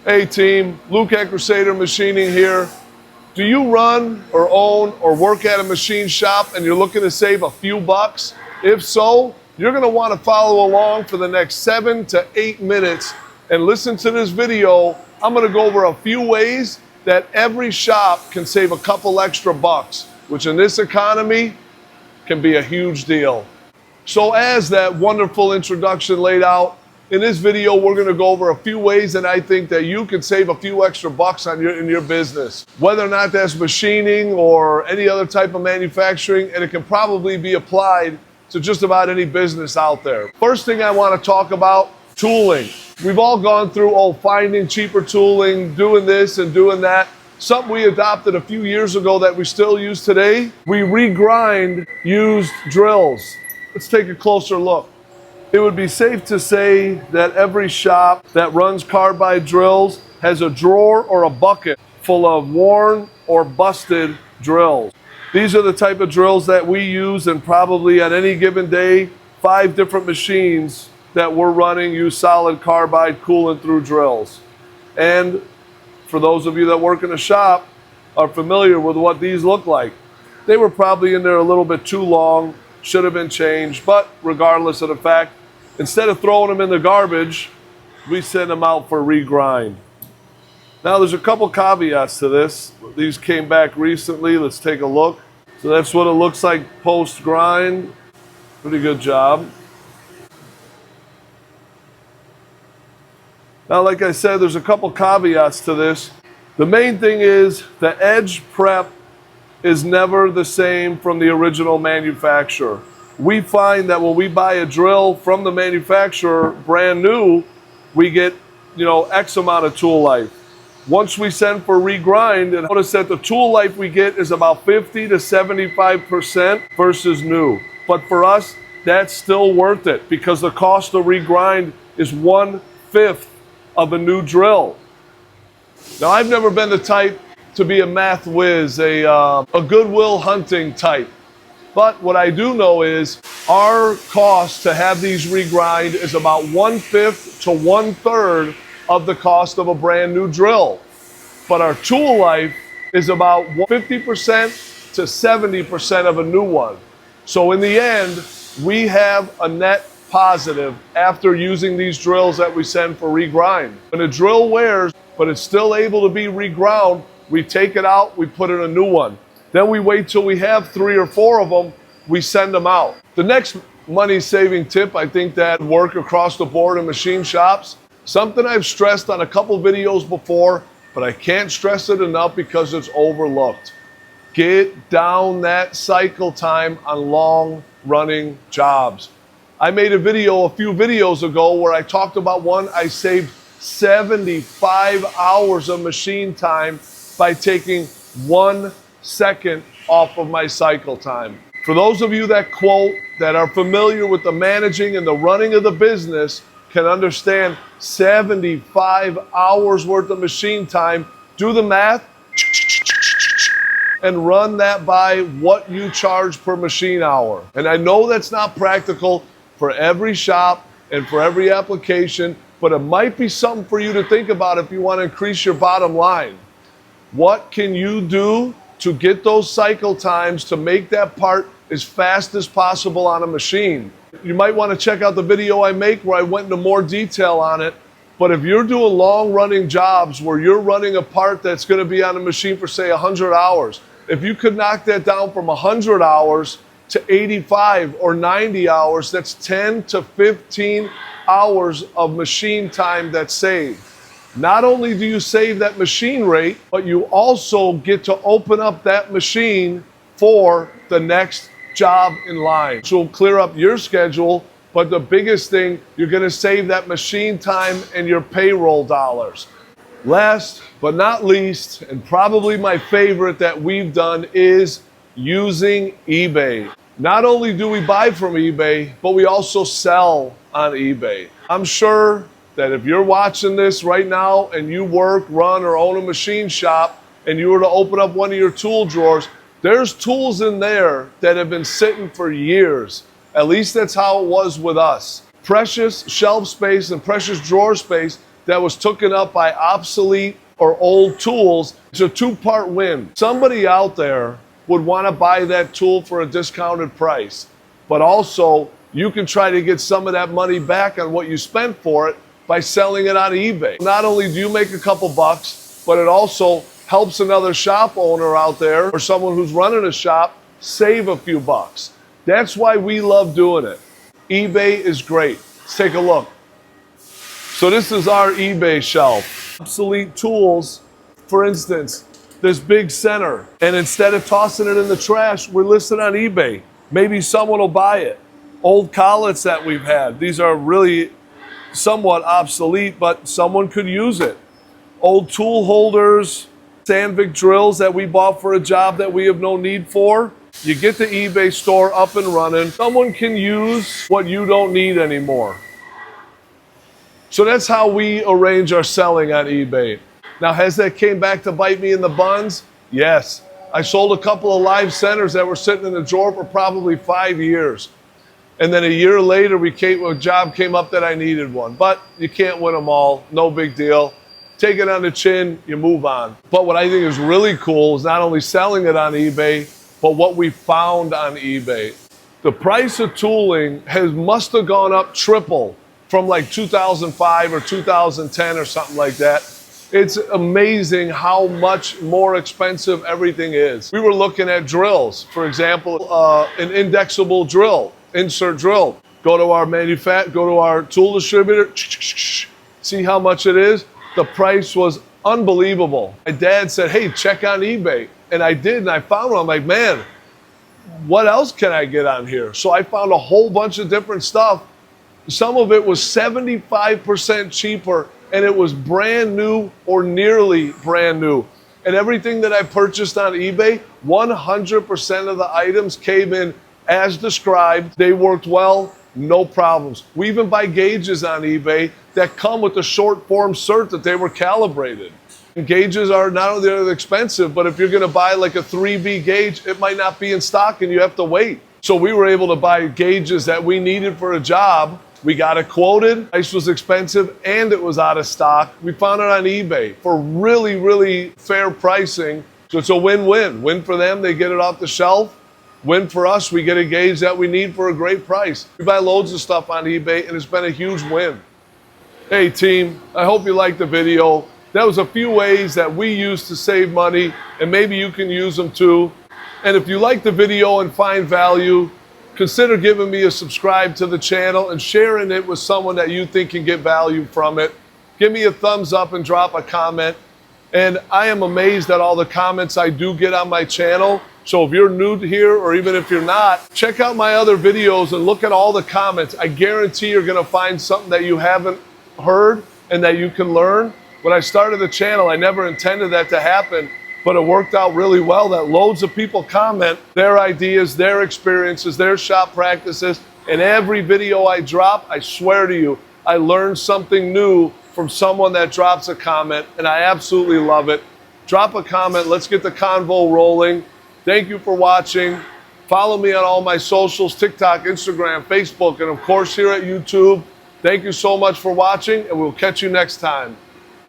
Hey team, Luke at Crusader Machining here. Do you run or own or work at a machine shop and you're looking to save a few bucks? If so, you're going to want to follow along for the next 7 to 8 minutes and listen to this video. I'm going to go over a few ways that every shop can save a couple extra bucks, which in this economy can be a huge deal. So as that wonderful introduction laid out, in this video, we're going to go over a few ways that I think that you can save a few extra bucks on in your business. Whether or not that's machining or any other type of manufacturing, and it can probably be applied to just about any business out there. First thing I want to talk about, tooling. We've all gone through, finding cheaper tooling, doing this and doing that. Something we adopted a few years ago that we still use today. We regrind used drills. Let's take a closer look. It would be safe to say that every shop that runs carbide drills has a drawer or a bucket full of worn or busted drills. These are the type of drills that we use, and probably on any given day, 5 different machines that we're running use solid carbide coolant through drills. And for those of you that work in a shop are familiar with what these look like. They were probably in there a little bit too long, should have been changed, but regardless of the fact, instead of throwing them in the garbage, we send them out for regrind. Now there's a couple caveats to this. These came back recently. Let's take a look. So that's what it looks like post grind. Pretty good job. Now, like I said, there's a couple caveats to this. The main thing is the edge prep is never the same from the original manufacturer. We find that when we buy a drill from the manufacturer brand new, we get, X amount of tool life. Once we send for regrind, and notice that the tool life we get is about 50 to 75% versus new. But for us, that's still worth it because the cost of regrind is 1/5 of a new drill. Now, I've never been the type to be a math whiz, a Goodwill Hunting type. But what I do know is our cost to have these regrind is about 1/5 to 1/3 of the cost of a brand new drill. But our tool life is about 50% to 70% of a new one. So in the end, we have a net positive after using these drills that we send for regrind. When a drill wears, but it's still able to be reground, we take it out, we put in a new one. Then we wait till we have 3 or 4 of them, we send them out. The next money-saving tip, I think, that work across the board in machine shops, something I've stressed on a couple videos before, but I can't stress it enough because it's overlooked. Get down that cycle time on long-running jobs. I made a video a few videos ago where I talked about one. I saved 75 hours of machine time by taking 1 second off of my cycle time. For those of you that quote, that are familiar with the managing and the running of the business, can understand 75 hours worth of machine time. Do the math and run that by what you charge per machine hour. And I know that's not practical for every shop and for every application, but it might be something for you to think about if you want to increase your bottom line. What can you do to get those cycle times to make that part as fast as possible on a machine? You might want to check out the video I make where I went into more detail on it. But if you're doing long running jobs where you're running a part that's going to be on a machine for say 100 hours, if you could knock that down from 100 hours to 85 or 90 hours, that's 10 to 15 hours of machine time that's saved. Not only do you save that machine rate, but you also get to open up that machine for the next job in line. So it'll clear up your schedule, but the biggest thing, you're going to save that machine time and your payroll dollars. Last but not least, and probably my favorite that we've done, is using eBay. Not only do we buy from eBay, but we also sell on eBay. I'm sure that if you're watching this right now and you work, run, or own a machine shop, and you were to open up one of your tool drawers, there's tools in there that have been sitting for years. At least that's how it was with us. Precious shelf space and precious drawer space that was taken up by obsolete or old tools. It's a two-part win. Somebody out there would want to buy that tool for a discounted price, but also you can try to get some of that money back on what you spent for it by selling it on eBay. Not only do you make a couple bucks, but it also helps another shop owner out there or someone who's running a shop save a few bucks. That's why we love doing it. eBay is great. Let's take a look. So this is our eBay shelf. Obsolete tools, for instance, this big center, and instead of tossing it in the trash, we're listed on eBay. Maybe someone will buy it. Old collets that we've had. These are really somewhat obsolete, but someone could use it. Old tool holders, Sandvik drills that we bought for a job that we have no need for. You get the eBay store up and running. Someone can use what you don't need anymore. So that's how we arrange our selling on eBay. Now, has that came back to bite me in the buns? Yes. I sold a couple of live centers that were sitting in the drawer for probably 5 years. And then a year later, a job came up that I needed one. But you can't win them all. No big deal. Take it on the chin, you move on. But what I think is really cool is not only selling it on eBay, but what we found on eBay. The price of tooling must have gone up triple from like 2005 or 2010 or something like that. It's amazing how much more expensive everything is. We were looking at drills, for example, an indexable drill, insert drill. Go to our tool distributor, see how much it is. The price was unbelievable. My dad said, hey, check on eBay. And I did, and I found one. I'm like, man, what else can I get on here? So I found a whole bunch of different stuff. Some of it was 75% cheaper, and it was brand new or nearly brand new. And everything that I purchased on eBay, 100% of the items came in as described. They worked well, no problems. We even buy gauges on eBay that come with the short form cert that they were calibrated. And gauges are not only expensive, but if you're going to buy like a 3B gauge, it might not be in stock and you have to wait. So we were able to buy gauges that we needed for a job. We got it quoted, price was expensive, and it was out of stock. We found it on eBay for really, really fair pricing. So it's a win-win. Win for them, they get it off the shelf. Win for us, we get a gauge that we need for a great price. We buy loads of stuff on eBay, and it's been a huge win. Hey team, I hope you liked the video. That was a few ways that we use to save money, and maybe you can use them too. And if you like the video and find value, consider giving me a subscribe to the channel and sharing it with someone that you think can get value from it. Give me a thumbs up and drop a comment. And I am amazed at all the comments I do get on my channel. So if you're new to here, or even if you're not, check out my other videos and look at all the comments. I guarantee you're gonna find something that you haven't heard and that you can learn. When I started the channel, I never intended that to happen, but it worked out really well that loads of people comment their ideas, their experiences, their shop practices, and every video I drop, I swear to you, I learned something new from someone that drops a comment, and I absolutely love it. Drop a comment, let's get the convo rolling. Thank you for watching. Follow me on all my socials, TikTok, Instagram, Facebook, and of course here at YouTube. Thank you so much for watching, and we'll catch you next time.